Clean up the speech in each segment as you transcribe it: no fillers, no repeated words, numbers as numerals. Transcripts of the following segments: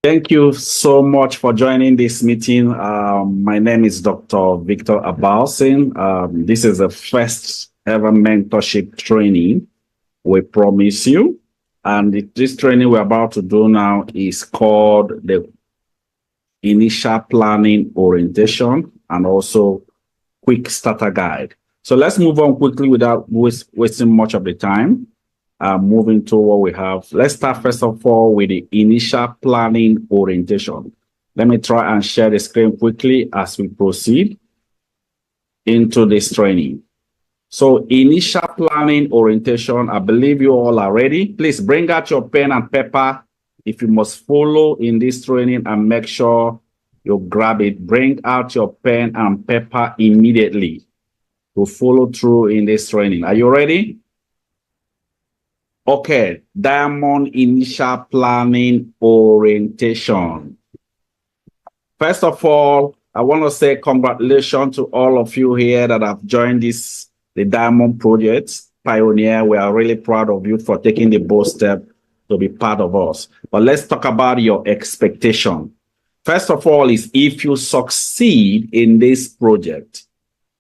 Thank you so much for joining this meeting. My name is Dr. Victor Abalson. This is the first ever mentorship training we promise you. And this training we're about to do now is called the Initial Planning Orientation and also Quick Starter Guide. So let's move on quickly without wasting much of the time. Moving to what we have. Let's start first of all with the initial planning orientation. Let me try and share the screen quickly as we proceed into this training. So initial planning orientation, I believe you all are ready. Please bring out your pen and paper if you must follow in this training, and make sure you grab it. Bring out your pen and paper immediately to follow through in this training. Are you ready? Okay, Diamond Initial Planning Orientation. First of all, I want to say congratulations to all of you here that have joined the Diamond Project Pioneer. We are really proud of you for taking the bold step to be part of us. But let's talk about your expectation. First of all, is if you succeed in this project,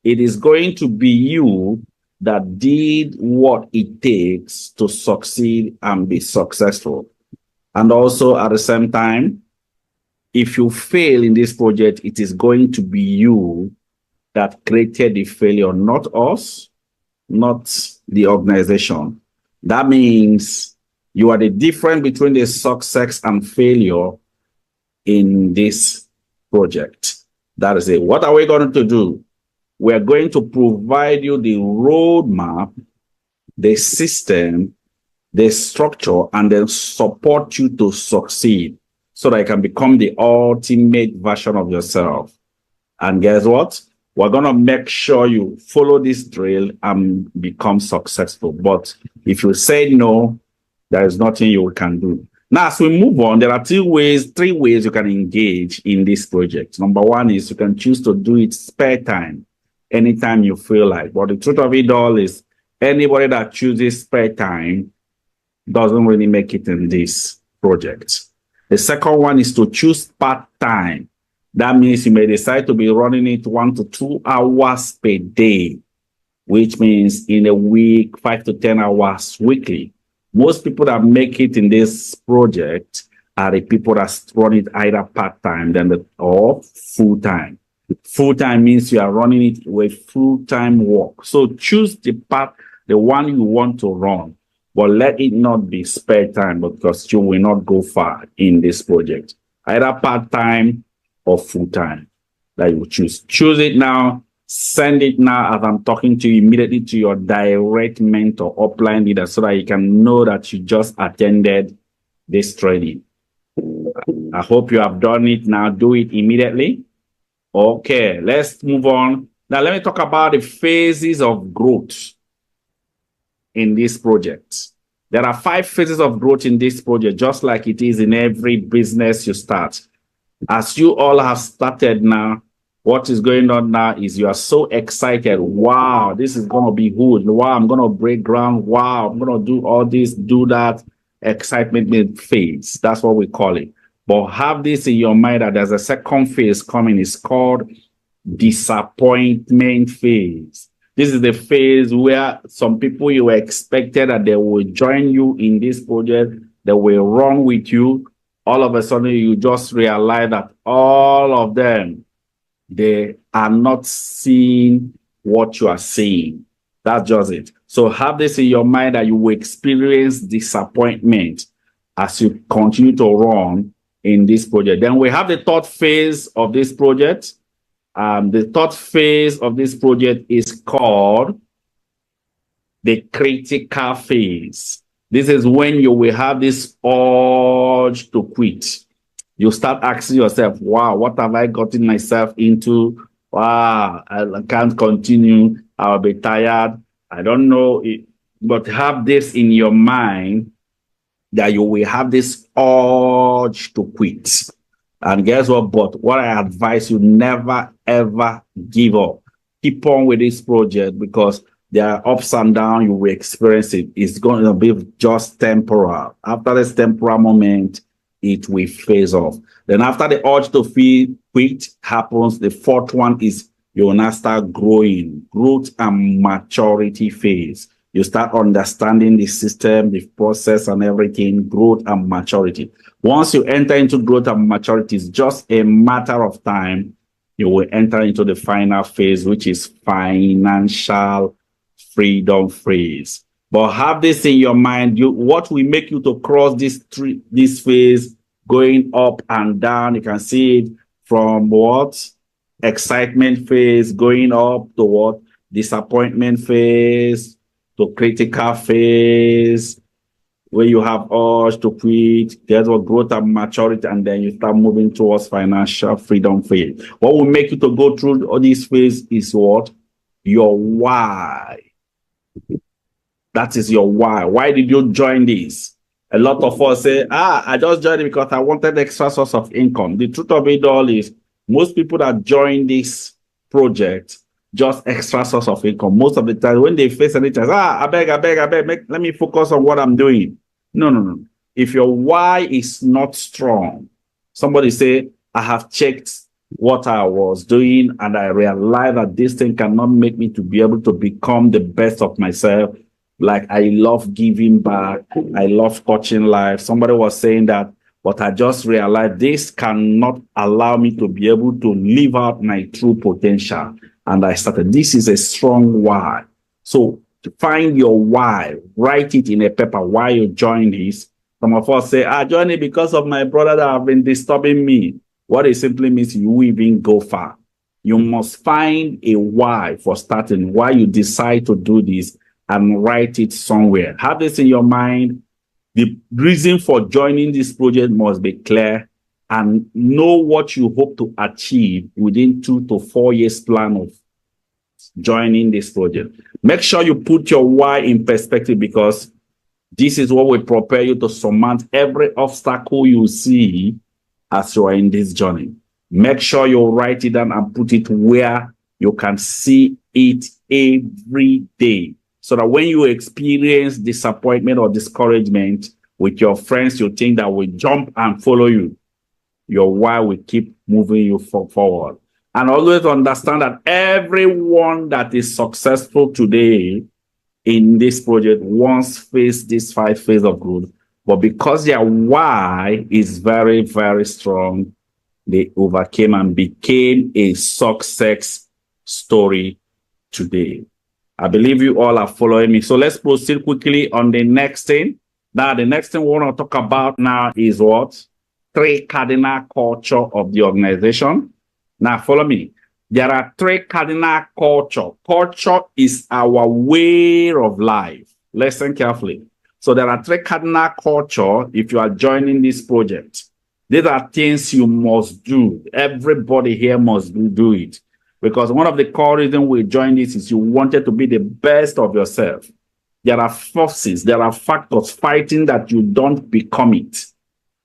it is going to be you that did what it takes to succeed and be successful. And also at the same time, if you fail in this project, it is going to be you that created the failure, not us, not the organization. That means you are the difference between the success and failure in this project. That is it. What are we going to do? We're going to provide you the roadmap, the system, the structure, and then support you to succeed so that you can become the ultimate version of yourself. And guess what? We're going to make sure you follow this drill and become successful. But if you say no, there is nothing you can do. Now, as we move on, there are three ways you can engage in this project. Number one is you can choose to do it spare time, anytime you feel like. But the truth of it all is anybody that chooses spare time doesn't really make it in this project. The second one is to choose part-time. That means you may decide to be running it 1 to 2 hours per day, which means in a week, 5 to 10 hours weekly. Most people that make it in this project are the people that run it either part-time or full-time. Full-time means you are running it with full-time work. So choose the one you want to run, but let it not be spare time, because you will not go far in this project. Either part-time or full-time that you choose. Choose it now. Send it now as I'm talking to you immediately to your direct mentor, upline leader, so that you can know that you just attended this training. I hope you have done it now. Do it immediately. Okay, let's move on. Now, let me talk about the phases of growth in this project. There are 5 phases of growth in this project, just like it is in every business you start. As you all have started now, what is going on now is you are so excited. Wow, this is going to be good. Wow, I'm going to break ground. Wow, I'm going to do all this, do that. Excitement phase. That's what we call it. But have this in your mind that there's a second phase coming. It's called disappointment phase. This is the phase where some people you expected that they will join you in this project, they will run with you. All of a sudden, you just realize that all of them, they are not seeing what you are seeing. That's just it. So have this in your mind that you will experience disappointment as you continue to run in this project. Then we have the third phase of this project. The third phase of this project is called the critical phase. This is when you will have this urge to quit. You start asking yourself, wow, what have I gotten myself into? Wow, I can't continue. I'll be tired. I don't know. But have this in your mind that you will have this urge to quit. And guess what? But what I advise you, never, ever give up. Keep on with this project, because there are ups and downs. You will experience it. It's going to be just temporal. After this temporal moment, it will phase off. Then after the urge to feel quit happens, the fourth one is you will now start growing, growth and maturity phase. You start understanding the system, the process and everything, growth and maturity. Once you enter into growth and maturity, it's just a matter of time. You will enter into the final phase, which is financial freedom phase. But have this in your mind. What will make you to cross this phase, going up and down? You can see it from what? Excitement phase, going up to what? Disappointment phase, to critical phase, where you have urge to quit, there's what growth and maturity, and then you start moving towards financial freedom phase. What will make you to go through all these phases is what? Your why. That is your why. Why did you join this? A lot of us say, I just joined it because I wanted extra source of income. The truth of it all is most people that join this project, just extra source of income. Most of the time when they face anything, I beg, let me focus on what I'm doing. No. If your why is not strong, somebody say, I have checked what I was doing and I realized that this thing cannot make me to be able to become the best of myself. Like I love giving back. I love touching life. Somebody was saying that, but I just realized this cannot allow me to be able to live out my true potential. And I started, this is a strong why. So to find your why, write it in a paper why you join this. Some of us say, I joined it because of my brother that have been disturbing me. What it simply means, you will even go far. You must find a why for starting, why you decide to do this, and write it somewhere. Have this in your mind. The reason for joining this project must be clear, and know what you hope to achieve within 2 to 4 years plan of joining this project. Make sure you put your why in perspective, because this is what will prepare you to surmount every obstacle you see as you are in this journey. Make sure you write it down and put it where you can see it every day, so that when you experience disappointment or discouragement with your friends, you think that will jump and follow you. Your why will keep moving you forward. And always understand that everyone that is successful today in this project once faced this 5 phases of growth, but because their why is very, very strong, they overcame and became a success story today. I believe you all are following me. So let's proceed quickly on the next thing. Now, the next thing we want to talk about now is what? 3 cardinal culture of the organization. Now, follow me. There are 3 cardinal culture. Culture is our way of life. Listen carefully. So there are 3 cardinal culture if you are joining this project. These are things you must do. Everybody here must do it. Because one of the core reasons we joined this is you wanted to be the best of yourself. There are forces, there are factors fighting that you don't become it.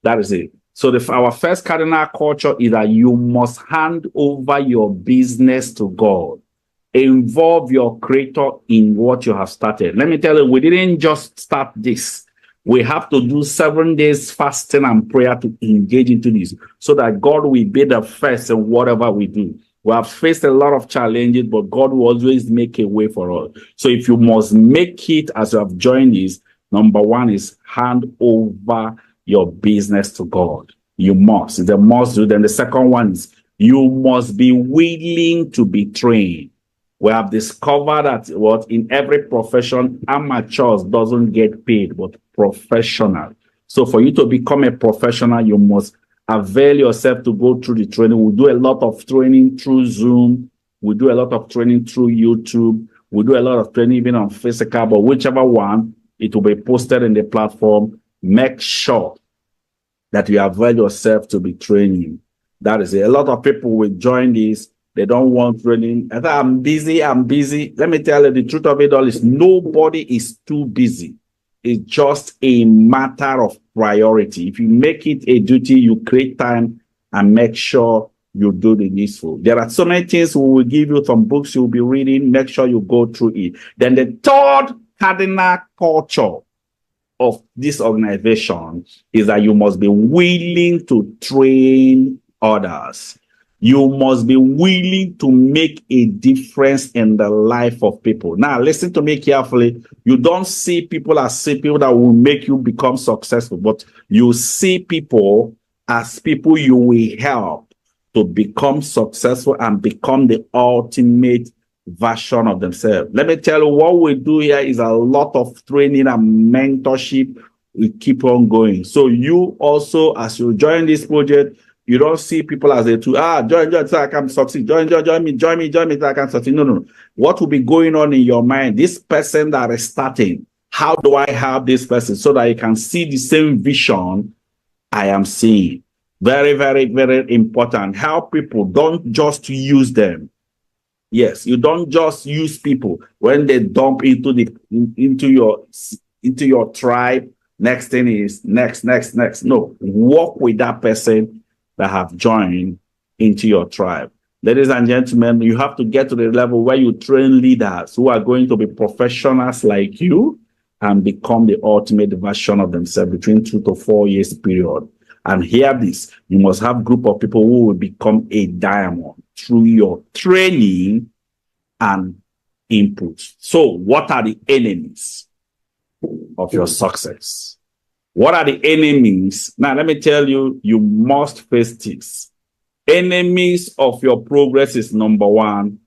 That is it. So our first cardinal culture is that you must hand over your business to God. Involve your creator in what you have started. Let me tell you, we didn't just start this. We have to do 7 days fasting and prayer to engage into this, so that God will be the first in whatever we do. We have faced a lot of challenges, but God will always make a way for us. So if you must make it as you have joined this, number 1 is hand over your business to God. You must. It's a must do. Then the second one is you must be willing to be trained. We have discovered that what in every profession, amateurs doesn't get paid, but professional. So for you to become a professional, you must avail yourself to go through the training. We do a lot of training through Zoom. We do a lot of training through YouTube. We do a lot of training even on physical, but whichever one, it will be posted in the platform. Make sure that you avail yourself to be training. That is it. A lot of people will join this. They don't want training. I say, I'm busy. Let me tell you, the truth of it all is nobody is too busy. It's just a matter of priority. If you make it a duty, you create time and make sure you do the needful. There are so many things. We will give you some books you'll be reading. Make sure you go through it. Then the third cardinal culture of this organization is that you must be willing to train others. You must be willing to make a difference in the life of people. Now, listen to me carefully. You don't see people as people that will make you become successful, but you see people as people you will help to become successful and become the ultimate version of themselves. Let me tell you, what we do here is a lot of training and mentorship. We keep on going. So you also, as you join this project, you don't see people as a tool. Join so I can succeed. Join me so I can succeed. No. What will be going on in your mind? This person that is starting, how do I help this person so that you can see the same vision I am seeing? Very, very, very important. Help people. Don't just use them. Yes, you don't just use people when they dump into your tribe. Next thing is next. No, work with that person that have joined into your tribe. Ladies and gentlemen, you have to get to the level where you train leaders who are going to be professionals like you and become the ultimate version of themselves between 2 to 4 years period. And hear this, you must have a group of people who will become a diamond through your training and input. So what are the enemies of your success? What are the enemies? Now, let me tell you, you must face this. Enemies of your progress is number one.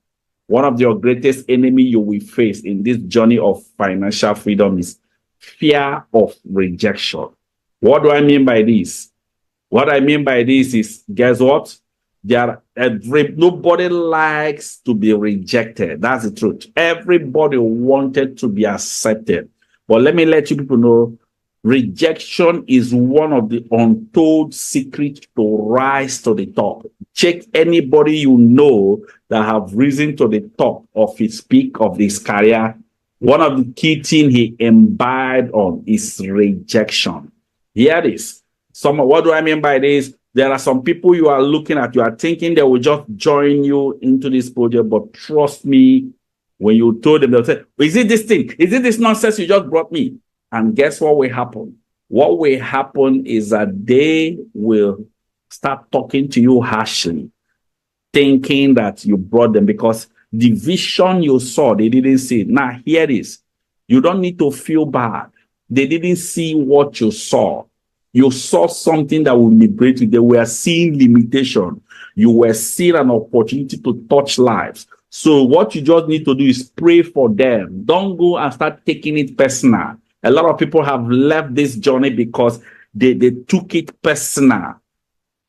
One of your greatest enemy you will face in this journey of financial freedom is fear of rejection. What do I mean by this? What I mean by this is, guess what? Nobody likes to be rejected. That's the truth. Everybody wanted to be accepted. But let me let you people know, rejection is one of the untold secrets to rise to the top. Check anybody you know that have risen to the top of his peak of his career. One of the key things he imbibed on is rejection. Here it is. What do I mean by this? There are some people you are looking at, you are thinking they will just join you into this project, but trust me, when you told them, they'll say, is it this thing? Is it this nonsense you just brought me? And guess what will happen? What will happen is that they will start talking to you harshly, thinking that you brought them because the vision you saw, they didn't see it. Now, hear this. You don't need to feel bad. They didn't see what you saw. You saw something that will liberate you. They were seeing limitation. You were seeing an opportunity to touch lives. So what you just need to do is pray for them. Don't go and start taking it personal. A lot of people have left this journey because they took it personal.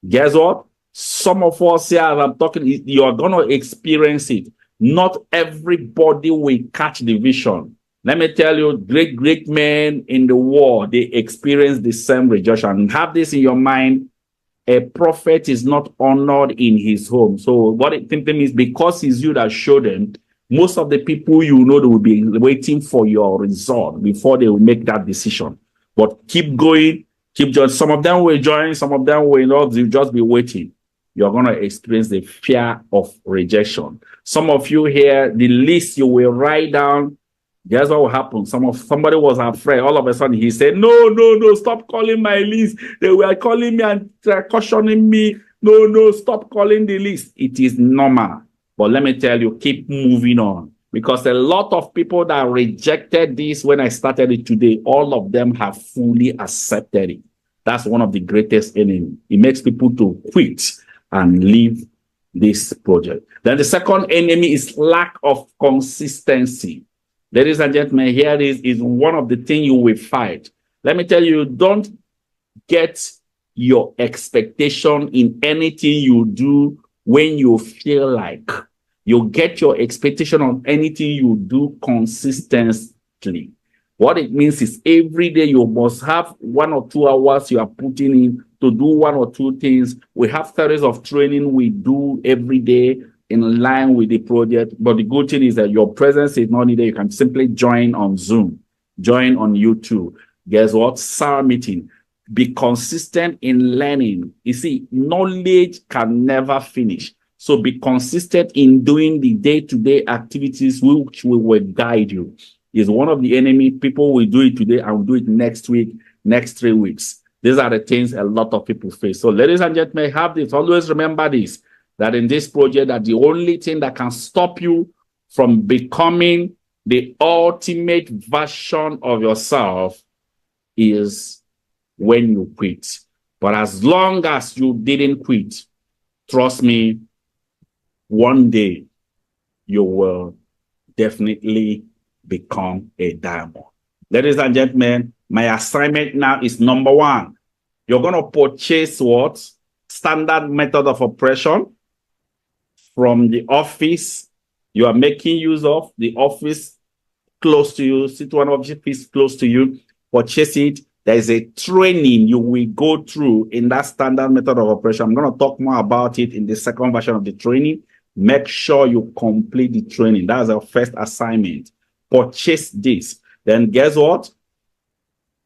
Guess what? Some of us here, as I'm talking, you're going to experience it. Not everybody will catch the vision. Let me tell you, great men in the world, they experience the same rejection. Have this in your mind. A prophet is not honored in his home. So what it means, because it's you that showed them, most of the people you know, they will be waiting for your result before they will make that decision. But keep going, keep joining. Some of them will join, some of them will not. They'll just be waiting. You're going to experience the fear of rejection. Some of you here, the list you will write down, guess what will happen? Somebody was afraid. All of a sudden, he said, no, stop calling my list. They were calling me and cautioning me. No, stop calling the list. It is normal. But let me tell you, keep moving on. Because a lot of people that rejected this when I started it today, all of them have fully accepted it. That's one of the greatest enemies. It makes people to quit and leave this project. Then the second enemy is lack of consistency. Ladies and gentlemen, here is one of the things you will fight. Let me tell you, don't get your expectation in anything you do when you feel like. You get your expectation on anything you do consistently. What it means is every day you must have 1 or 2 hours you are putting in to do 1 or 2 things. We have series of training we do every day in line with the project. But the good thing is that your presence is not needed. You can simply join on Zoom, join on YouTube. Guess what? SAR meeting. Be consistent in learning. You see, knowledge can never finish. So be consistent in doing the day-to-day activities which will guide you. is one of the enemy. People will do it today and will do it next week, next 3 weeks. These are the things a lot of people face. So ladies and gentlemen, have this. Always remember this, that in this project, that the only thing that can stop you from becoming the ultimate version of yourself is when you quit. But as long as you didn't quit, trust me, one day you will definitely become a diamond. Ladies and gentlemen, my assignment now is number 1. You're going to purchase what? Standard method of operation from the office you are making use of, the office close to you, sit-one office close to you, purchase it. There is a training you will go through in that standard method of operation. I'm going to talk more about it in the second version of the training. Make sure you complete the training. That's our first assignment. Purchase this. Then guess what?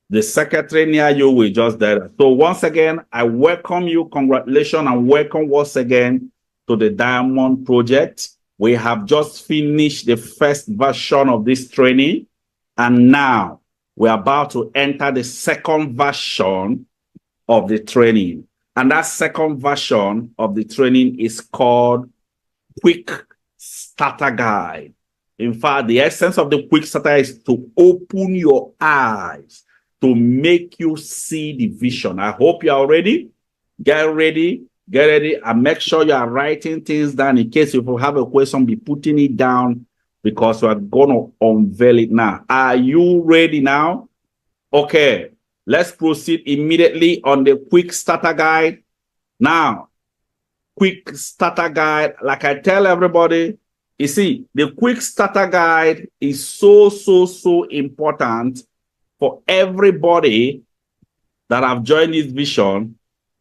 The secretary near you will just do that. So once again, I welcome you. Congratulations and welcome once again to the Diamond Project. We have just finished the first version of this training, and now we're about to enter the second version of the training. And that second version of the training is called Quick Starter Guide. In fact, the essence of the Quick Starter is to open your eyes, to make you see the vision. I hope you are ready. Get ready, and make sure you are writing things down. In case if you have a question, be putting it down, because we are going to unveil it now. Are you ready now? Okay, let's proceed immediately on the Quick Starter Guide. Now, Quick Starter Guide, like I tell everybody, you see, the Quick Starter Guide is so important for everybody that have joined this vision,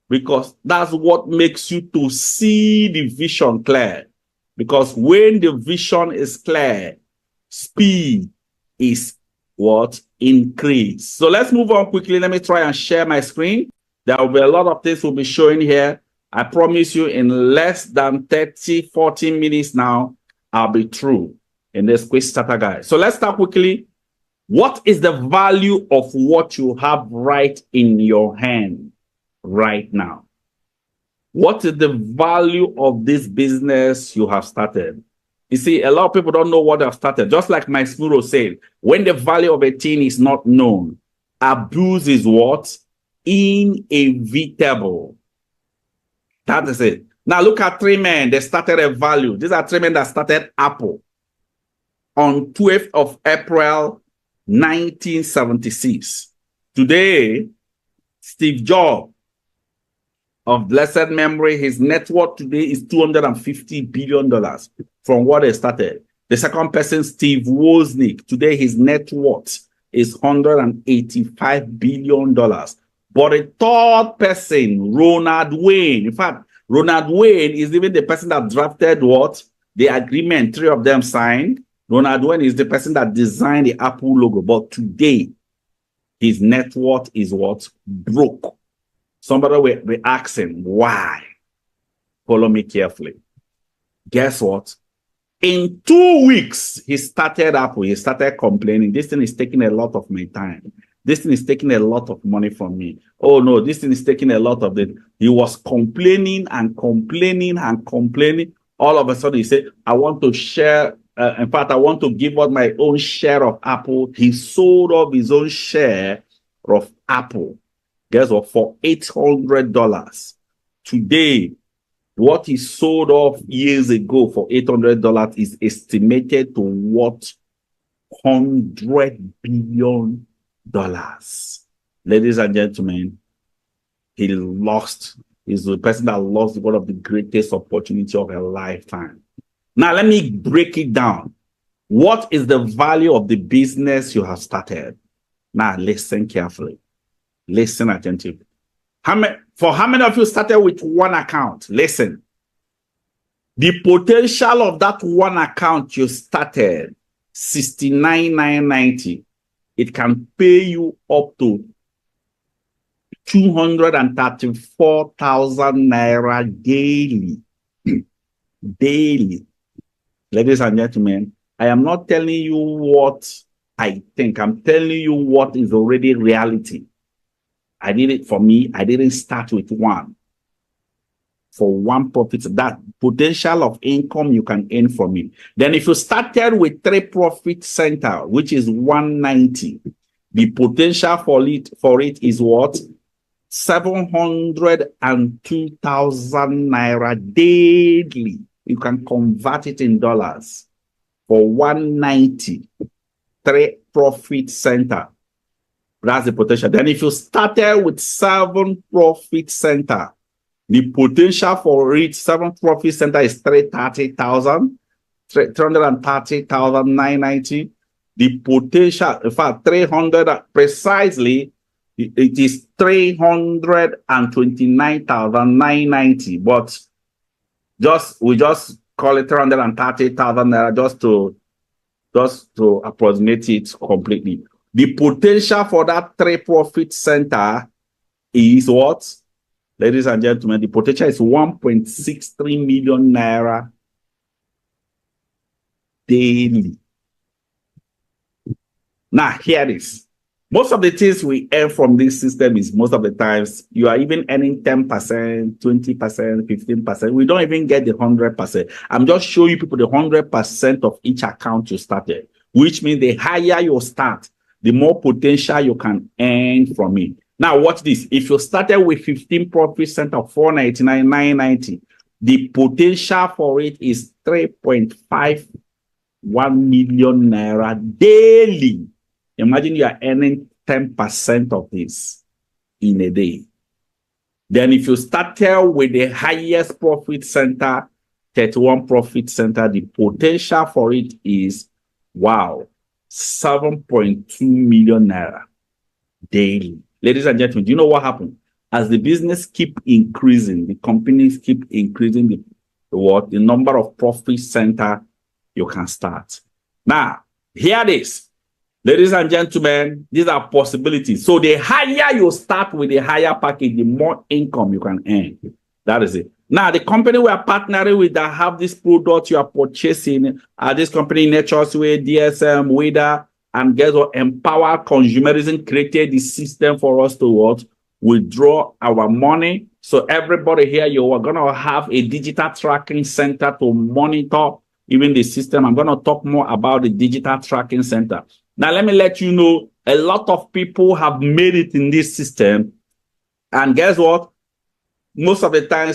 because that's what makes you to see the vision clear. Because when the vision is clear, speed is what? Increase. So let's move on quickly. Let me try and share my screen. There will be a lot of things we'll be showing here. I promise you in less than 30-40 minutes now, I'll be through in this Quick Starter Guide. So let's start quickly. What is the value of what you have right in your hand right now? What is the value of this business you have started? You see, a lot of people don't know what they've started. Just like my guru said, when the value of a thing is not known, abuse is what? Inevitable. That is it. Now look at 3 men. They started a value. These are 3 men that started Apple on 12th of April, 1976. Today, Steve Jobs, of blessed memory, his net worth today is $250 billion from what he started. The second person, Steve Wozniak, today his net worth is $185 billion. But the third person, Ronald Wayne, in fact, Ronald Wayne is even the person that drafted what? The agreement 3 of them signed. Ronald Wayne is the person that designed the Apple logo. But today, his net worth is what? Broke. Somebody will be asking, why? Follow me carefully. Guess what? In 2 weeks, he started Apple. He started complaining. This thing is taking a lot of my time. This thing is taking a lot of money from me. Oh, no, this thing is taking a lot of it. He was complaining and complaining and complaining. All of a sudden, he said, I want to share. In fact, I want to give out my own share of Apple. He sold off his own share of Apple. Guess what? For $800. Today, what he sold off years ago for $800 is estimated to what? $100 billion. Ladies and gentlemen, he lost. He's the person that lost one of the greatest opportunities of a lifetime. Now, let me break it down. What is the value of the business you have started? Now, listen carefully. Listen attentively. For how many of you started with one account? Listen. The potential of that one account you started, $69,990, it can pay you up to 234,000 naira daily. Daily. Ladies and gentlemen, I am not telling you what I think. I'm telling you what is already reality. I did it for me. I didn't start with one. For one profit, that potential of income you can earn from it. Then if you started with 3 profit center, which is 190, the potential for it is what? 702,000 naira daily. You can convert it in dollars for 190, 3 profit center. That's the potential. Then if you started with 7 profit center, the potential for each 7 profit center is 330,000, 330,990. The potential, in fact, 300 precisely, it is 329,990. But we just call it 330,000 naira just to approximate it completely. The potential for that 3 profit center is what? Ladies and gentlemen, the potential is 1.63 million naira daily. Now, here it is. Most of the things we earn from this system is most of the times you are even earning 10%, 20%, 15%. We don't even get the 100%. I'm just showing you people the 100% of each account you started, which means the higher you start, the more potential you can earn from it. Now, watch this. If you started with 15 profit center of 499, 990, the potential for it is 3.51 million naira daily. Imagine you are earning 10% of this in a day. Then if you started with the highest profit center, 31 profit center, the potential for it is, wow, 7.2 million naira daily. Ladies and gentlemen, do you know what happened? As the business keep increasing, the companies keep increasing the number of profit center you can start. Now, here it is. Ladies and gentlemen, these are possibilities. So the higher you start with the higher package, the more income you can earn. That is it. Now, the company we are partnering with that have this product you are purchasing, this company, Nature's Way, DSM, WIDA, and guess what? Empower Consumerism created the system for us to what? Withdraw our money. So everybody here, you are going to have a digital tracking center to monitor even the system. I'm going to talk more about the digital tracking center. Now, let me let you know, a lot of people have made it in this system. And guess what? Most of the time,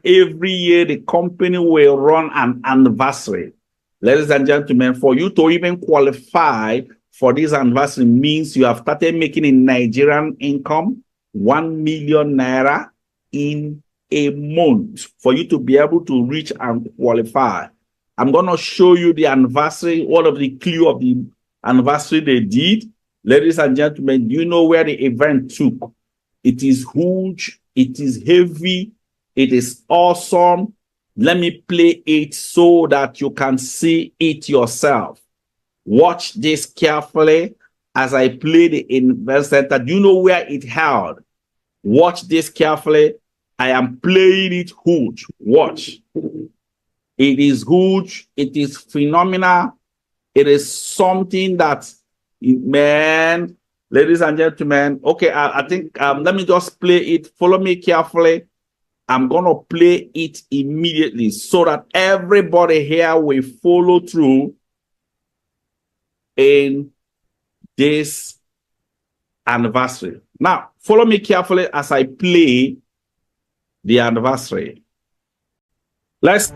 every year, the company will run an anniversary. Ladies and gentlemen, for you to even qualify for this anniversary means you have started making a Nigerian income, 1 million naira in a month for you to be able to reach and qualify. I'm going to show you the anniversary, one of the clue of the anniversary they did. Ladies and gentlemen, do you know where the event took? It is huge. It is heavy. It is awesome. Let me play it so that you can see it yourself. Watch this carefully as I play the event center. Do you know where it held? Watch this carefully. I am playing it huge. Watch. It is huge. It is phenomenal. It is something that, man, ladies and gentlemen, okay, I think, let me just play it. Follow me carefully. I'm going to play it immediately so that everybody here will follow through in this anniversary. Now, follow me carefully as I play the anniversary. Let's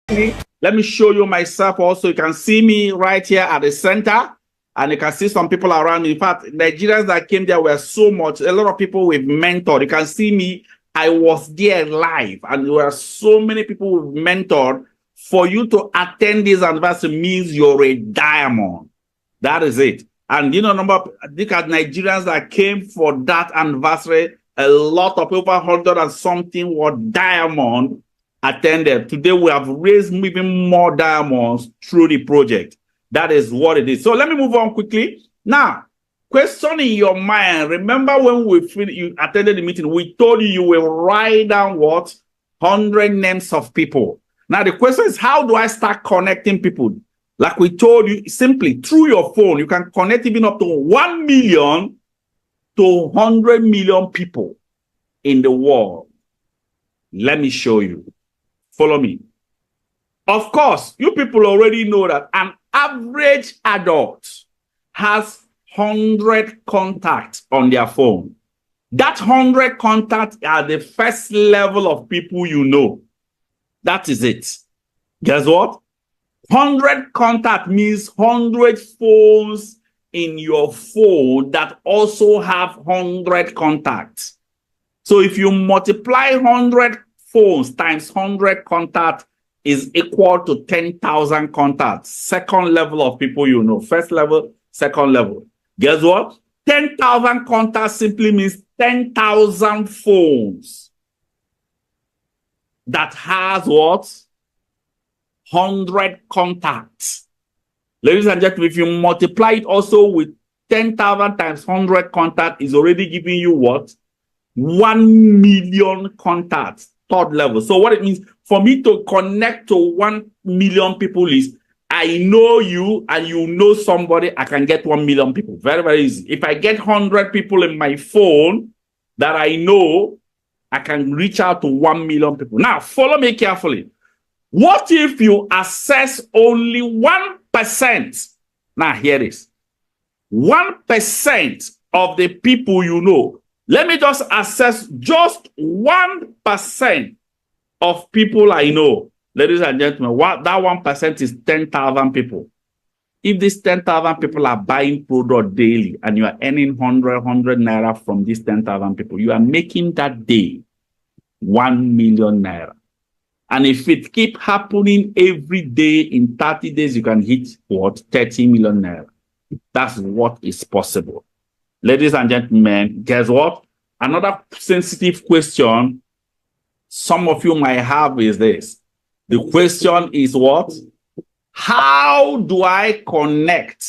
Let me show you myself also. You can see me right here at the center, and you can see some people around me. In fact, Nigerians that came there were so much. A lot of people with mentored. You can see me. I was there live, and there were so many people with mentored. For you to attend this anniversary means you're a diamond. That is it. And you know, look at Nigerians that came for that anniversary. A lot of over 100 and something were diamond attended. Today we have raised even more diamonds through the project. That is what it is. So let me move on quickly. Now, question in your mind. Remember when you attended the meeting, we told you will write down what? 100 names of people. Now the question is, how do I start connecting people? Like we told you, simply through your phone, you can connect even up to 1 million to 100 million people in the world. Let me show you. Follow me. Of course, you people already know that an average adult has 100 contacts on their phone. That 100 contacts are the first level of people you know. That is it. Guess what? 100 contact means 100 phones in your phone that also have 100 contacts. So if you multiply 100 phones times 100 contacts is equal to 10,000 contacts. Second level of people you know. First level, second level. Guess what? 10,000 contacts simply means 10,000 phones that has what? 100 contacts. Ladies and gentlemen, if you multiply it also with 10,000 times 100 contacts, is already giving you what? 1 million contacts, third level. So what it means, for me to connect to 1 million people is, I know you and you know somebody, I can get 1 million people. Very, very easy. If I get 100 people in my phone that I know, I can reach out to 1 million people. Now, follow me carefully. What if you access only 1%? Now, hear this. 1% of the people you know. Let me just access just 1% of people I know. Ladies and gentlemen, that 1% is 10,000 people. If these 10,000 people are buying product daily and you are earning 100 naira from these 10,000 people, you are making that day 1 million naira. And if it keep happening every day in 30 days, you can hit what? 30 million naira. That's what is possible. Ladies and gentlemen, guess what? Another sensitive question some of you might have is this. The question is what? How do I connect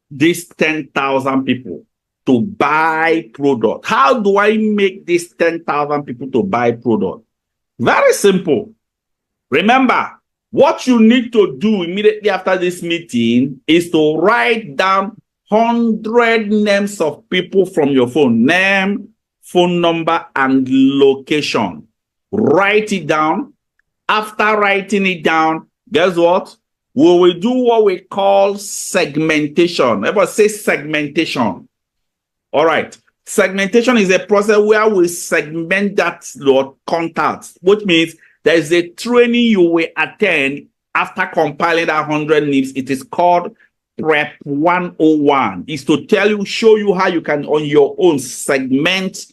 these 10,000 people to buy product? How do I make these 10,000 people to buy product? Very simple. Remember, what you need to do immediately after this meeting is to write down 100 names of people from your phone. Name, phone number, and location. Write it down. After writing it down, guess what? We will do what we call segmentation. Everybody say segmentation. All right. Segmentation is a process where we segment that contacts, which means there is a training you will attend after compiling that 100 names. It is called Prep 101. It's to tell you, show you how you can on your own segment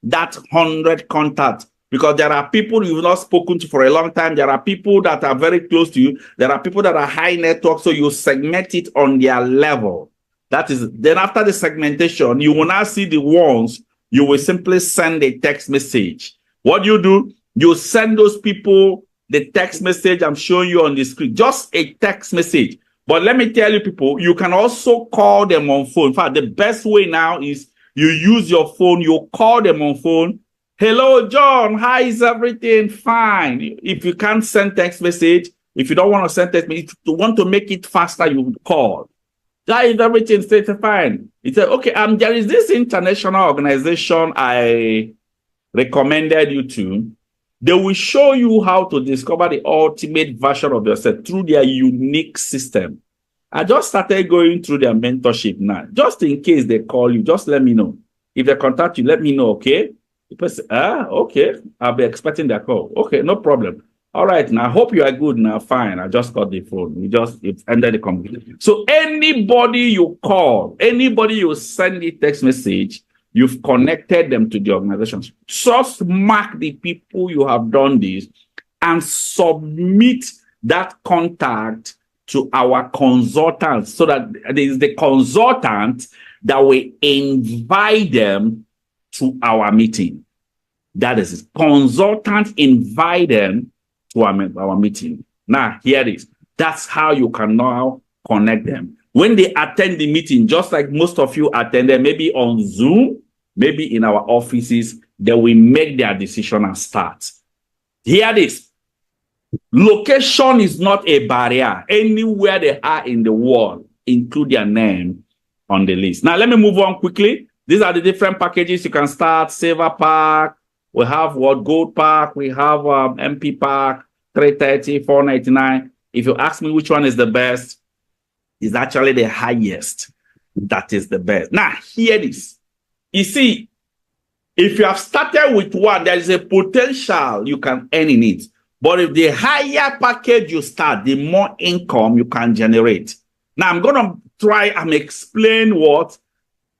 that 100 contacts. Because there are people you've not spoken to for a long time. There are people that are very close to you. There are people that are high network. So you segment it on their level. That is, then after the segmentation, you will now see the ones you will simply send a text message. What do? You send those people the text message I'm showing you on the screen. Just a text message. But let me tell you, people, you can also call them on phone. In fact, the best way now is you use your phone. You call them on phone. Hello, John. How is everything? Fine. If you can't send text message, if you don't want to send text message, if you want to make it faster, you call. How is everything? Fine. He said, okay, there is this international organization I recommended you to. They will show you how to discover the ultimate version of yourself through their unique system. I just started going through their mentorship now. Just in case they call you, just let me know. If they contact you, let me know, okay? The person, okay, I'll be expecting their call. Okay, no problem. All right, now I hope you are good now. Fine. I just got the phone. It ended the computer. So anybody you call, anybody you send a text message, you've connected them to the organization. Just mark the people you have done this and submit that contact to our consultants so that it is the consultant that will invite them to our meeting. That is it. Consultant invite them to our meeting. Now, here it is. That's how you can now connect them. When they attend the meeting, just like most of you attended, maybe on Zoom, maybe in our offices, they will make their decision and start. Here it is. Location is not a barrier. Anywhere they are in the world, include their name on the list. Now, let me move on quickly. These are the different packages you can start. Saver Pack. We have what Gold Pack. We have MP Pack, 330, 499. If you ask me which one is the best, it's actually the highest. That is the best. Now, hear this. You see, if you have started with one, there is a potential you can earn in it. But if the higher package you start, the more income you can generate. Now, I'm going to try and explain what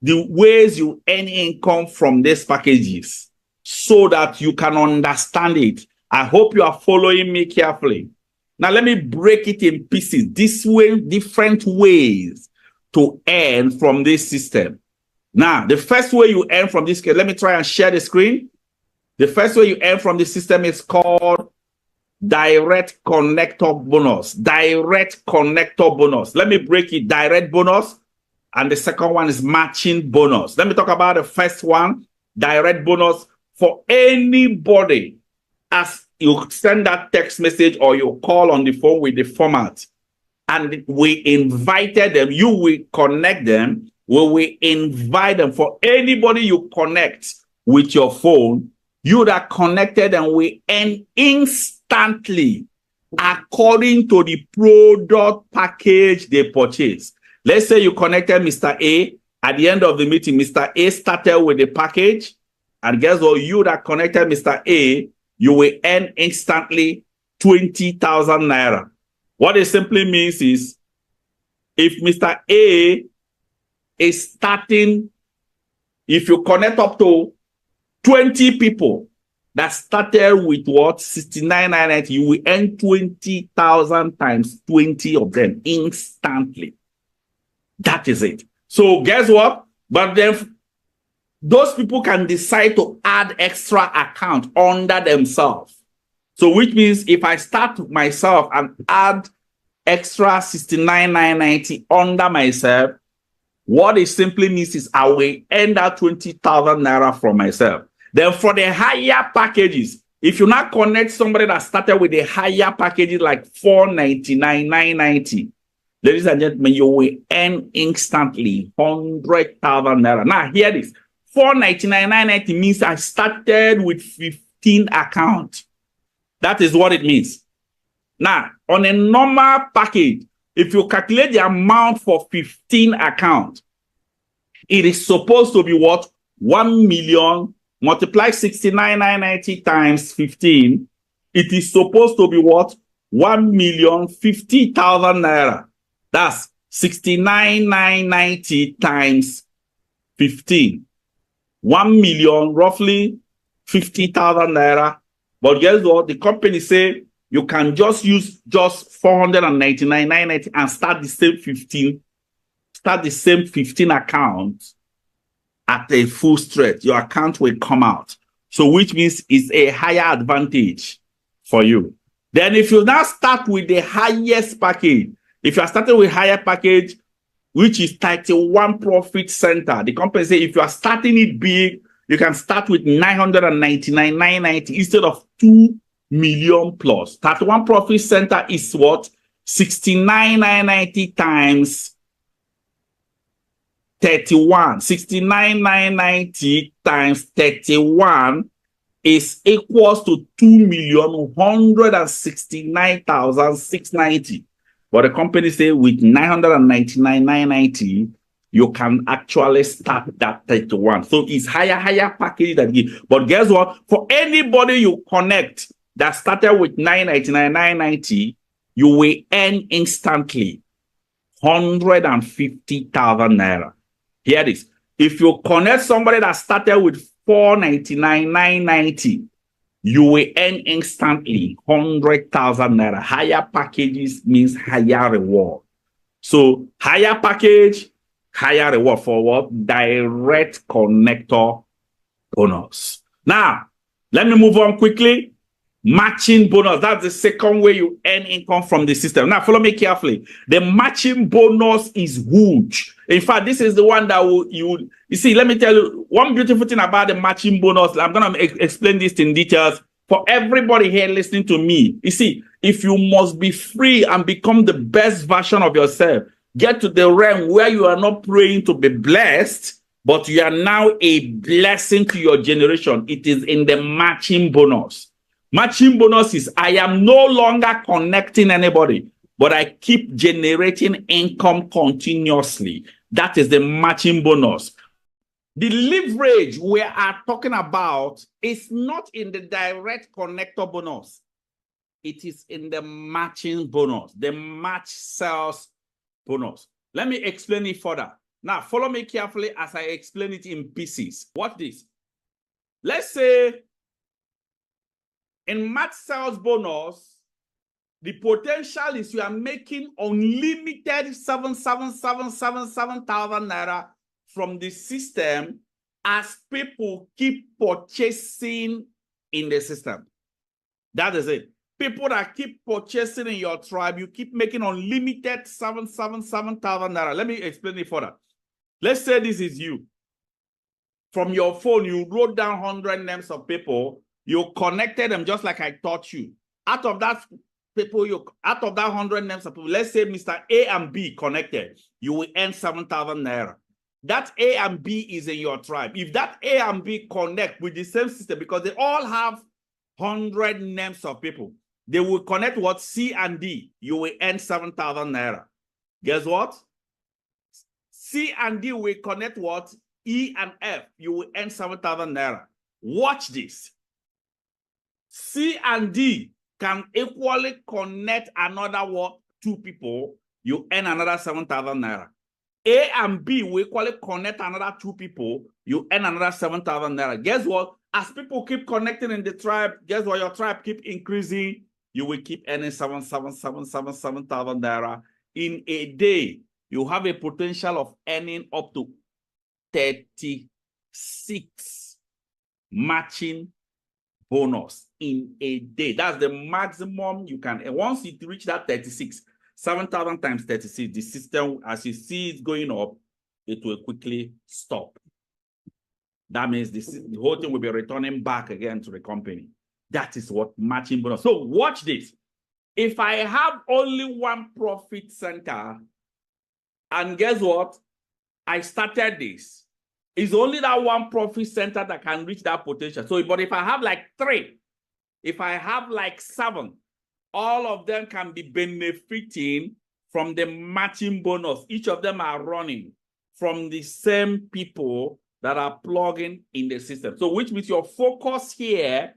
the ways you earn income from these packages so that you can understand it. I hope you are following me carefully. Now, let me break it in pieces. This way, different ways to earn from this system. Now, the first way you earn from this, let me try and share the screen. The first way you earn from this system is called direct connector bonus. Direct connector bonus. Let me break it. Direct bonus. And the second one is matching bonus. Let me talk about the first one. Direct bonus for anybody. As you send that text message or you call on the phone with the format. And we invited them. You will connect them. We will invite them. For anybody you connect with your phone, you that connected and we earn instantly according to the product package they purchased. Let's say you connected Mr. A. At the end of the meeting, Mr. A started with the package. And guess what? You that connected Mr. A, you will earn instantly 20,000 naira. What it simply means is if Mr. A is starting, if you connect up to 20 people that started with what? 69,990, you will earn 20,000 times 20 of them instantly. That is it. So guess what? But then those people can decide to add extra account under themselves. So which means if I start myself and add extra 69,990 under myself, what it simply means is I will earn that 20,000 naira from myself. Then for the higher packages, if you now connect somebody that started with the higher packages like 499,990, ladies and gentlemen, you will earn instantly 100,000 naira. Now hear this. 499,990 means I started with 15 accounts. That is what it means. Now, on a normal package, if you calculate the amount for 15 accounts, it is supposed to be what? 1 million multiply 69,990 times 15. It is supposed to be what? 1,050,000 naira. That's 69,990 times 15. 1 million, roughly 50,000 naira. But guess what? The company say you can just use just 499,990 and start the same 15. Start the same 15 accounts at a full stretch. Your account will come out. So which means it's a higher advantage for you. Then if you now start with the highest package, if you are starting with higher package, which is 31 profit center, the company say if you are starting it big, you can start with 999,990 instead of 2 million plus. 31 profit center is what? 69,990 times 31. 69,990 times 31 is equals to 2,169,690. But the company say with 999,990, you can actually start that 31. So it's higher package that give. But guess what? For anybody you connect, that started with 999, 990, you will earn instantly 150,000 naira. Hear this. If you connect somebody that started with 499, 990, you will earn instantly 100,000 naira. Higher packages means higher reward. So higher package, higher reward for what? Direct connector bonus. Now, let me move on quickly. Matching bonus. That's the second way you earn income from the system. Now, follow me carefully. The matching bonus is huge. In fact, this is the one that you see, let me tell you one beautiful thing about the matching bonus. I'm going to explain this in details for everybody here listening to me. You see, if you must be free and become the best version of yourself, get to the realm where you are not praying to be blessed, but you are now a blessing to your generation. It is in the matching bonus. Matching bonus is I am no longer connecting anybody, but I keep generating income continuously. That is the matching bonus. The leverage we are talking about is not in the direct connector bonus. It is in the matching bonus, the match sales bonus. Let me explain it further. Now, follow me carefully as I explain it in pieces. Watch this. Let's say in match sales bonus, the potential is you are making unlimited 7,777,000 naira from the system as people keep purchasing in the system. That is it. People that keep purchasing in your tribe, you keep making unlimited 777,000 naira. Let me explain it further. Let's say this is you. From your phone, you wrote down 100 names of people. You connected them just like I taught you. Out of that people, out of that 100 names of people, let's say Mr. A and B connected, you will earn 7,000 naira. That A and B is in your tribe. If that A and B connect with the same system, because they all have 100 names of people, they will connect what? C and D. You will earn 7,000 naira. Guess what? C and D will connect what? E and F. You will earn 7,000 naira. Watch this. C and D can equally connect another what? Two people. You earn another 7,000 naira. A and B will equally connect another two people. You earn another 7,000 naira. Guess what? As people keep connecting in the tribe, guess what? Your tribe keep increasing. You will keep earning 7,000 naira. In a day, you have a potential of earning up to 36 matching bonus in a day. That's the maximum you can. And once you reach that 36, 7,000 times 36, the system, as you see it going up, it will quickly stop. That means the whole thing will be returning back again to the company. That is what matching bonus. So watch this. If I have only one profit center, and guess what? I started this. It's only that one profit center that can reach that potential. So, but if I have like 3, if I have like 7, all of them can be benefiting from the matching bonus. Each of them are running from the same people that are plugging in the system. So, which means your focus here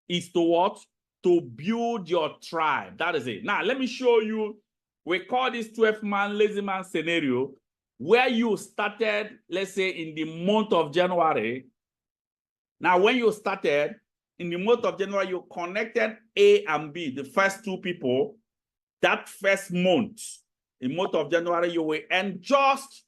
is to what? To build your tribe. That is it. Now, let me show you. We call this 12-man lazy man scenario, where you started, let's say, in the month of January. Now, when you started, in the month of January, you connected A and B, the first two people. That first month, in month of January, you will earn just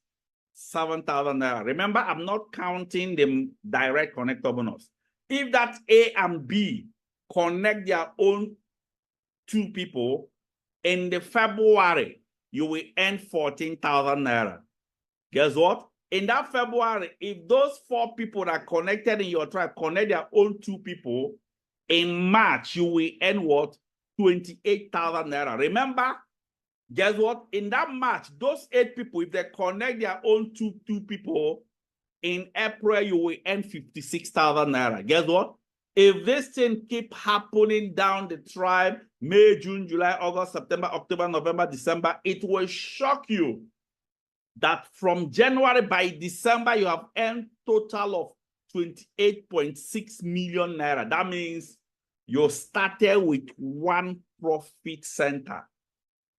7,000 naira. Remember, I'm not counting the direct connector bonus. If that A and B connect their own 2 people, in the February, you will earn 14,000 naira. Guess what? In that February, if those 4 people that are connected in your tribe connect their own 2 people, in March, you will earn what? 28,000 naira. Remember, guess what? In that March, those 8 people, if they connect their own two people, in April, you will earn 56,000 naira. Guess what? If this thing keep happening down the tribe, May, June, July, August, September, October, November, December, it will shock you that from January by December, you have earned total of 28.6 million naira. That means You started with one profit center.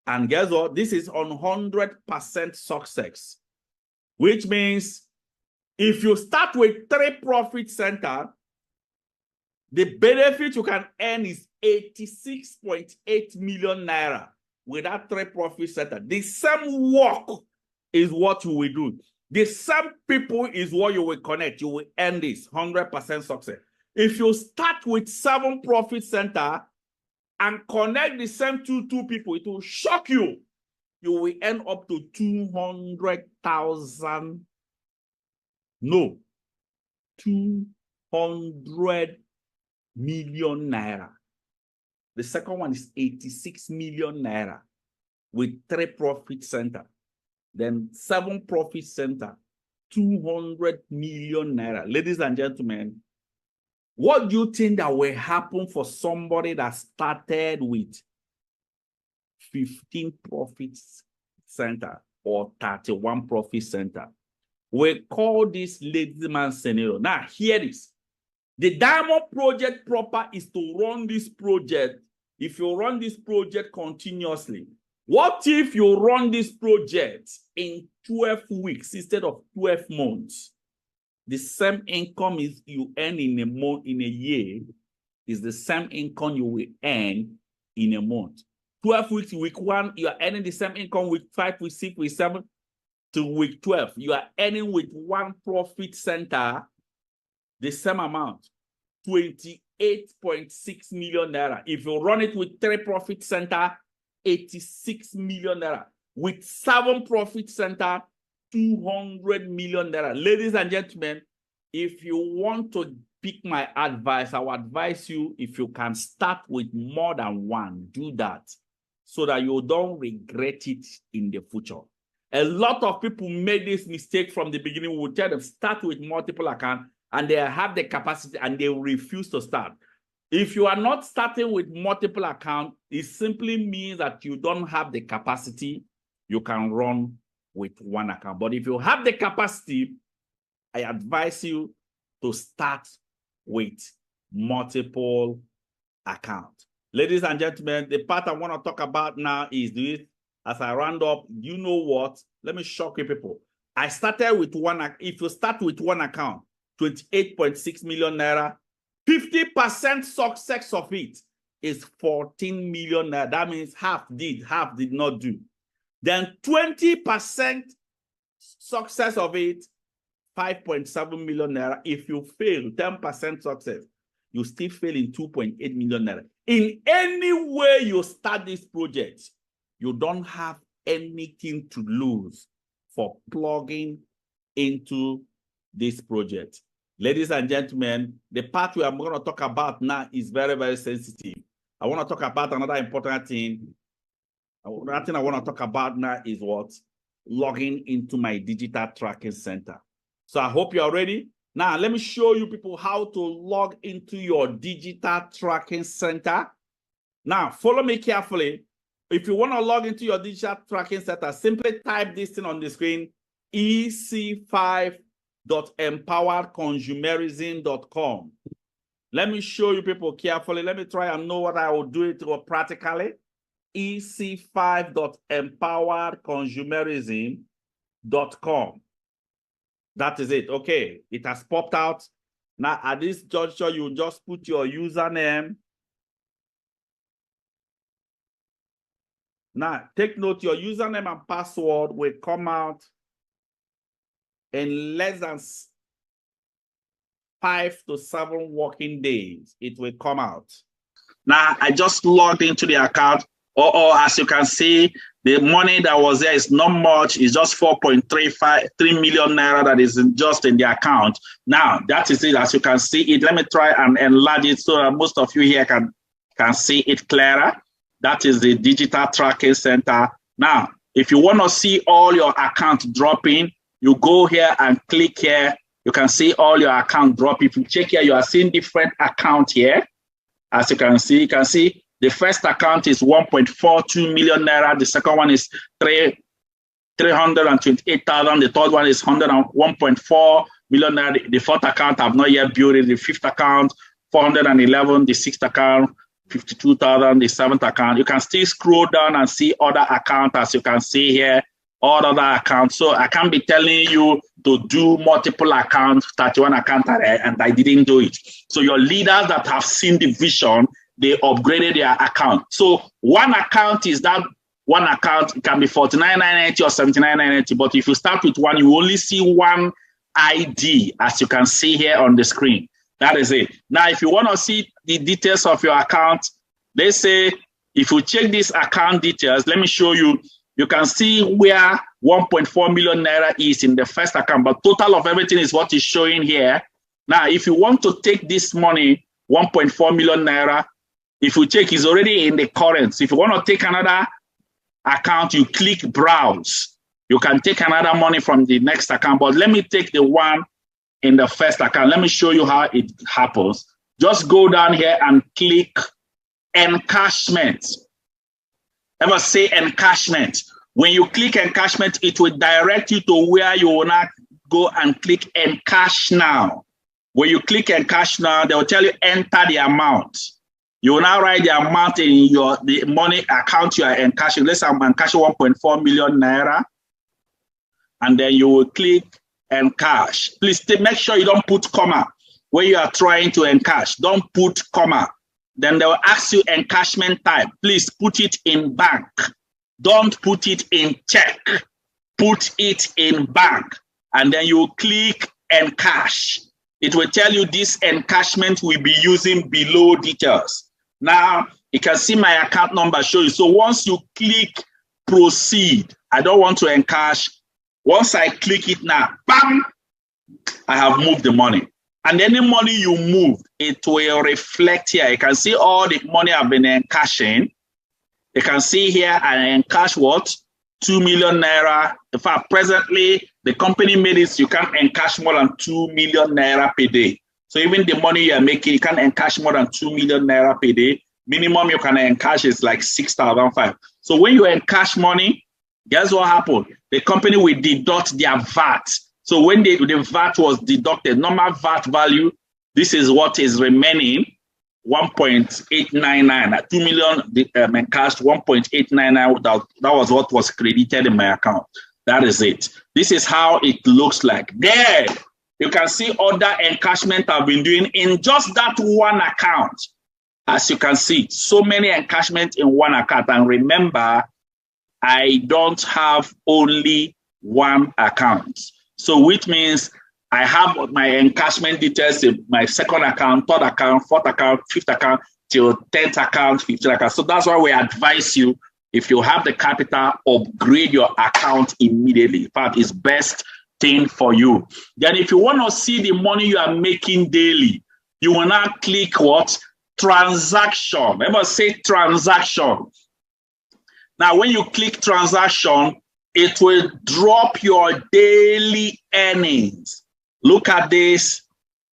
And guess what? This is on 100% success, which means if you start with 3 profit center, the benefit you can earn is 86.8 million naira with that 3 profit center. The same work is what you will do. The same people is what you will connect. You will earn this 100% success. If you start with 7 profit center and connect the same two people, it will shock you. You will earn up to 200,000. No, 200 million naira. The second one is 86 million naira with 3 profit center. Then 7 profit center, 200 million naira. Ladies and gentlemen, what do you think that will happen for somebody that started with 15 profit center or 31 profit center? We call this lazy man scenario. Now, hear this. The diamond project proper is to run this project. If you run this project continuously, what if you run this project in 12 weeks instead of 12 months? The same income is you earn in a month, in a year, is the same income you will earn in a month. 12 weeks, week 1, you are earning the same income. Week 5, week 6, week 7 to week 12. You are earning with 1 profit center the same amount, 28.6 million naira. If you run it with 3 profit center, 86 million naira. With 7 profit center, 200 million naira. Ladies and gentlemen, if you want to pick my advice, I would advise you, if you can start with more than 1, do that so that you don't regret it in the future. A lot of people made this mistake from the beginning. We will tell them start with multiple accounts and they have the capacity and they refuse to start. If you are not starting with multiple accounts, it simply means that you don't have the capacity. You can run with 1 account. But if you have the capacity, I advise you to start with multiple accounts. Ladies and gentlemen, the part I want to talk about now is this. As I round up, you know what? Let me shock you people. I started with 1. If you start with 1 account, 28.6 million naira, 50% success of it is 14 million naira. That means half did not do. Then 20% success of it, 5.7 million naira. If you fail 10% success, you still fail in 2.8 million naira. In any way you start this project, you don't have anything to lose for plugging into this project. Ladies and gentlemen, the part we are going to talk about now is very, very sensitive. I want to talk about another important thing. Another thing I want to talk about now is what? Logging into my digital tracking center. So I hope you are ready. Now, let me show you people how to log into your digital tracking center. Now, follow me carefully. If you want to log into your digital tracking center, simply type this thing on the screen, ec5.empoweredconsumerism.com. Let me show you people carefully. Let me try and know what I will do it practically. ec5.empoweredconsumerism.com. That is it. Okay, it has popped out. Now, at this juncture, you just put your username. Now, take note, your username and password will come out in less than 5 to 7 working days. It will come out. Now, I just logged into the account. Or as you can see, the money that was there is not much. It's just 4.3 million naira that is just in the account. Now, that is it. As you can see it, let me try and enlarge it so that most of you here can see it clearer. That is the digital tracking center. Now, if you want to see all your accounts dropping, you go here and click here. You can see all your accounts drop. If you check here, you are seeing different accounts here. As you can see the first account is 1.42 million naira. The second one is 328,000. The third one is 101.4 million naira. The fourth account I've not yet built it. The fifth account, 411, the 6th account, 52,000, the 7th account. You can still scroll down and see other accounts, as you can see here, all other accounts. So I can't be telling you to do multiple accounts, 31 accounts, and I didn't do it. So your leaders that have seen the vision, they upgraded their account. So one account is that one account. It can be 49,990 or 79,990. But if you start with one, you only see one ID, as you can see here on the screen. That is it. Now, if you want to see the details of your account, let's say if you check this account details, let me show you. You can see where 1.4 million naira is in the first account, but total of everything is what is showing here. Now, if you want to take this money, 1.4 million naira, if you check, it's already in the current. So if you want to take another account, you click browse. You can take another money from the next account, but let me take the one in the first account. Let me show you how it happens. Just go down here and click encashment. Ever say encashment? When you click encashment, it will direct you to where you will not go and click encash now. When you click encash now, they will tell you enter the amount. You will now write the amount in the money account you are encashing. Let's say I'm encashing 1.4 million naira. And then you will click encash. Please make sure you don't put comma when you are trying to encash. Don't put comma. Then they will ask you encashment type. Please put it in bank. Don't put it in check. Put it in bank. And then you click encash. It will tell you this encashment will be using below details. Now, you can see my account number show you. So once you click proceed, I don't want to encash. Once I click it now, bam, I have moved the money. And any money you move, it will reflect here. You can see all the money I've been encashing. You can see here I encash what? 2 million naira. In fact, presently, the company made it, you can't encash more than 2 million naira per day. So even the money you are making, you can't encash more than 2 million naira per day. Minimum you can encash is like 6,500. So when you encash money, guess what happened? The company will deduct their VAT. So when the VAT was deducted, normal VAT value, this is what is remaining, 1.899. 2 million encashed, 1.899. That was what was credited in my account. That is it. This is how it looks like. There, you can see other encashment I've been doing in just that one account. As you can see, so many encashment in one account. And remember, I don't have only one account. So which means I have my encashment details in my second account, third account, fourth account, fifth account, till 10th account, 15th account. So that's why we advise you, if you have the capital, upgrade your account immediately. In fact, it's best thing for you. Then if you want to see the money you are making daily, you will now click what? Transaction. Remember, say transaction. Now, when you click transaction, it will drop your daily earnings. Look at this.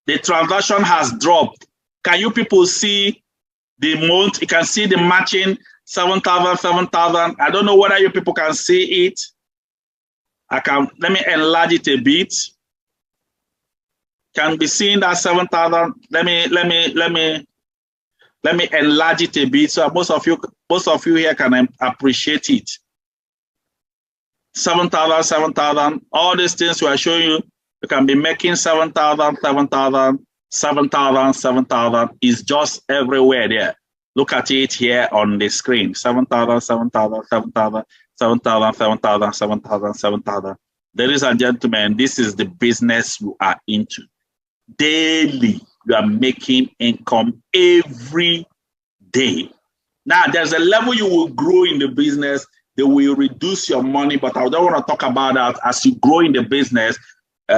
The transaction has dropped. Can you people see the month? You can see the matching 7,000, 7,000. I don't know whether you people can see it. Let me enlarge it a bit. Can be seen that 7,000. Let me enlarge it a bit so most of you here can appreciate it. 7,000, 7,000. All these things we are showing you, you can be making 7,000, 7,000, 7,000, 7,000. Is just everywhere there. Look at it here on the screen. 7,000, 7,000, 7,000, 7,000, 7,000, 7,000, 7,000. Ladies and gentlemen, this is the business you are into. Daily, you are making income every day. Now, there's a level you will grow in the business. They will reduce your money, but I don't want to talk about that. As you grow in the business,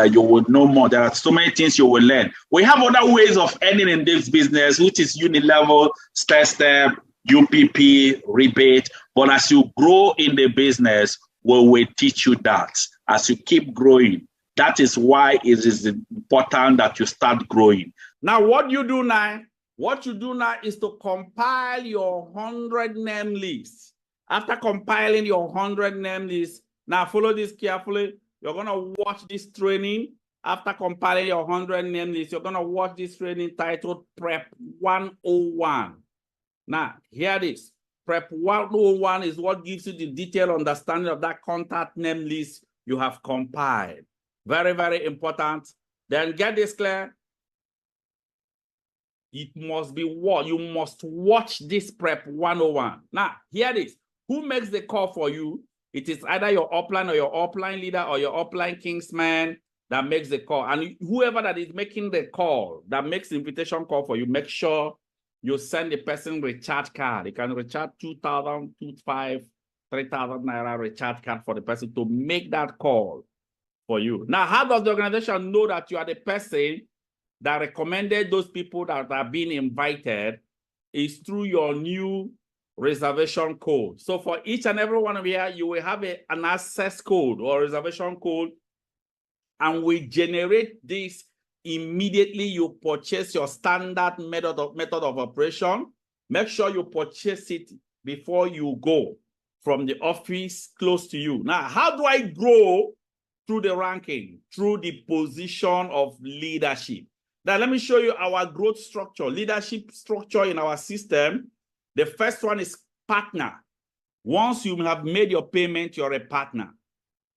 you will know more. There are so many things you will learn. We have other ways of earning in this business, which is unilevel, step, UPP, rebate. But as you grow in the business, we will teach you that. As you keep growing, that is why it is important that you start growing. Now, what you do now? What you do now is to compile your 100 name list. After compiling your 100 name list, now follow this carefully. You're going to watch this training. After compiling your 100 name list, you're going to watch this training titled Prep 101. Now, here it is. Prep 101 is what gives you the detailed understanding of that contact name list you have compiled. Very, very important. Then get this clear. It must be what? You must watch this Prep 101. Now, here it is. Who makes the call for you? It is either your upline or your upline leader or your upline kingsman that makes the call. And whoever that is making the call, that makes the invitation call for you, make sure you send the person recharge card. You can recharge 2,000, 2,500, 3,000 naira recharge card for the person to make that call for you. Now, how does the organization know that you are the person that recommended those people that are being invited? Is through your new reservation code. So for each and every one of you, you will have an access code or reservation code, and we generate this immediately you purchase your standard method of operation. Make sure you purchase it before you go from the office close to you. Now, how do I grow through the ranking? Through the position of leadership. Now, let me show you our growth structure, leadership structure in our system. The first one is partner. Once you have made your payment, you're a partner.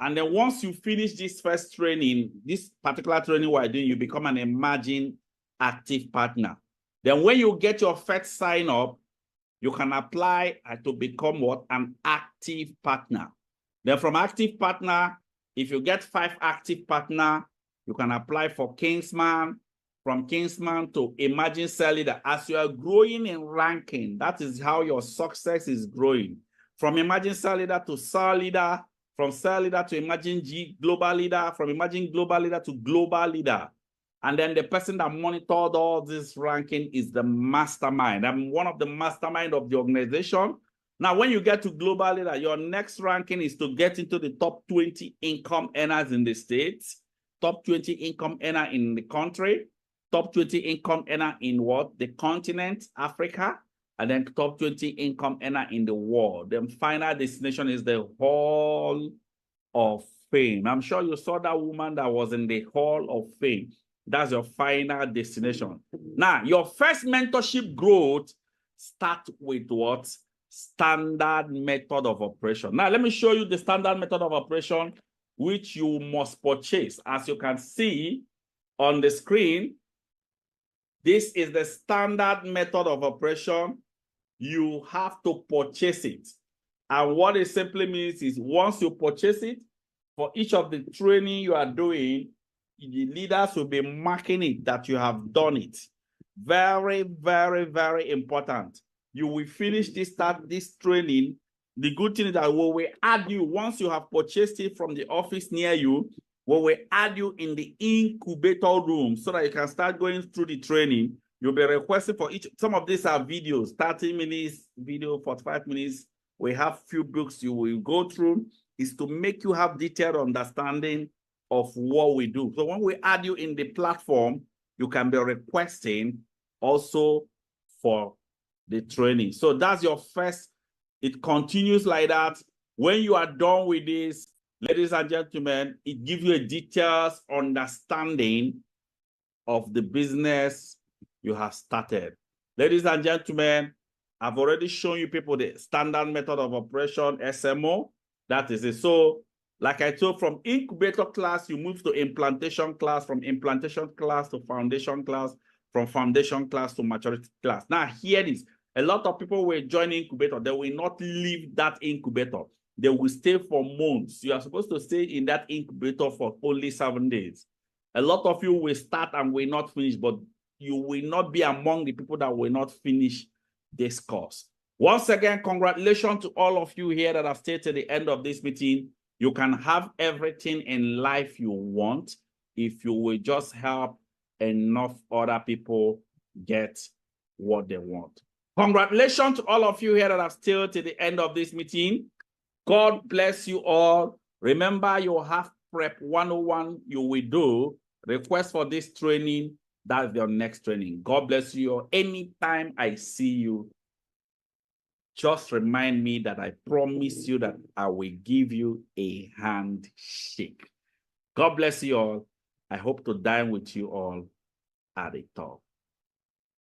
And then once you finish this first training, this particular training we're doing, you become an emerging active partner. Then when you get your first sign up, you can apply to become what? An active partner. Then from active partner, if you get 5 active partner, you can apply for Kingsman. From Kingsman to emerging cell leader. As you are growing in ranking, that is how your success is growing. From emerging cell leader to cell leader, from cell leader to emerging global leader, from emerging global leader to global leader. And then the person that monitored all this ranking is the mastermind. I'm one of the mastermind of the organization. Now, when you get to global leader, your next ranking is to get into the top 20 income earners in the States, top 20 income earner in the country, top 20 income earner in what? The continent, Africa, and then top 20 income earner in the world. The final destination is the Hall of Fame. I'm sure you saw that woman that was in the Hall of Fame. That's your final destination. Now, your first mentorship growth starts with what? Standard method of operation. Now, let me show you the standard method of operation, which you must purchase. As you can see on the screen, this is the standard method of operation. You have to purchase it. And what it simply means is once you purchase it, for each of the training you are doing, the leaders will be marking it that you have done it. Very, very, very important. You will finish this training. The good thing is that we will add you, once you have purchased it from the office near you, we will add you in the incubator room so that you can start going through the training. You'll be requesting for each. Some of these are videos, 30 minutes video, 45 minutes. We have few books you will go through. Is to make you have detailed understanding of what we do. So when we add you in the platform, you can be requesting also for the training. So that's your first. It continues like that. When you are done with this, ladies and gentlemen, it gives you a detailed understanding of the business you have started. Ladies and gentlemen, I've already shown you people the standard method of operation, SMO. That is it. So, like I told, from incubator class, you move to implantation class, from implantation class to foundation class, from foundation class to maturity class. Now, here it is. A lot of people will join incubator. They will not leave that incubator. They will stay for months. You are supposed to stay in that incubator for only 7 days. A lot of you will start and will not finish, but you will not be among the people that will not finish this course. Once again, congratulations to all of you here that have stayed to the end of this meeting. You can have everything in life you want if you will just help enough other people get what they want. Congratulations to all of you here that have stayed to the end of this meeting. God bless you all. Remember, you have Prep 101 you will do. Request for this training. That's your next training. God bless you. Anytime I see you, just remind me that I promise you that I will give you a handshake. God bless you all. I hope to dine with you all at the top.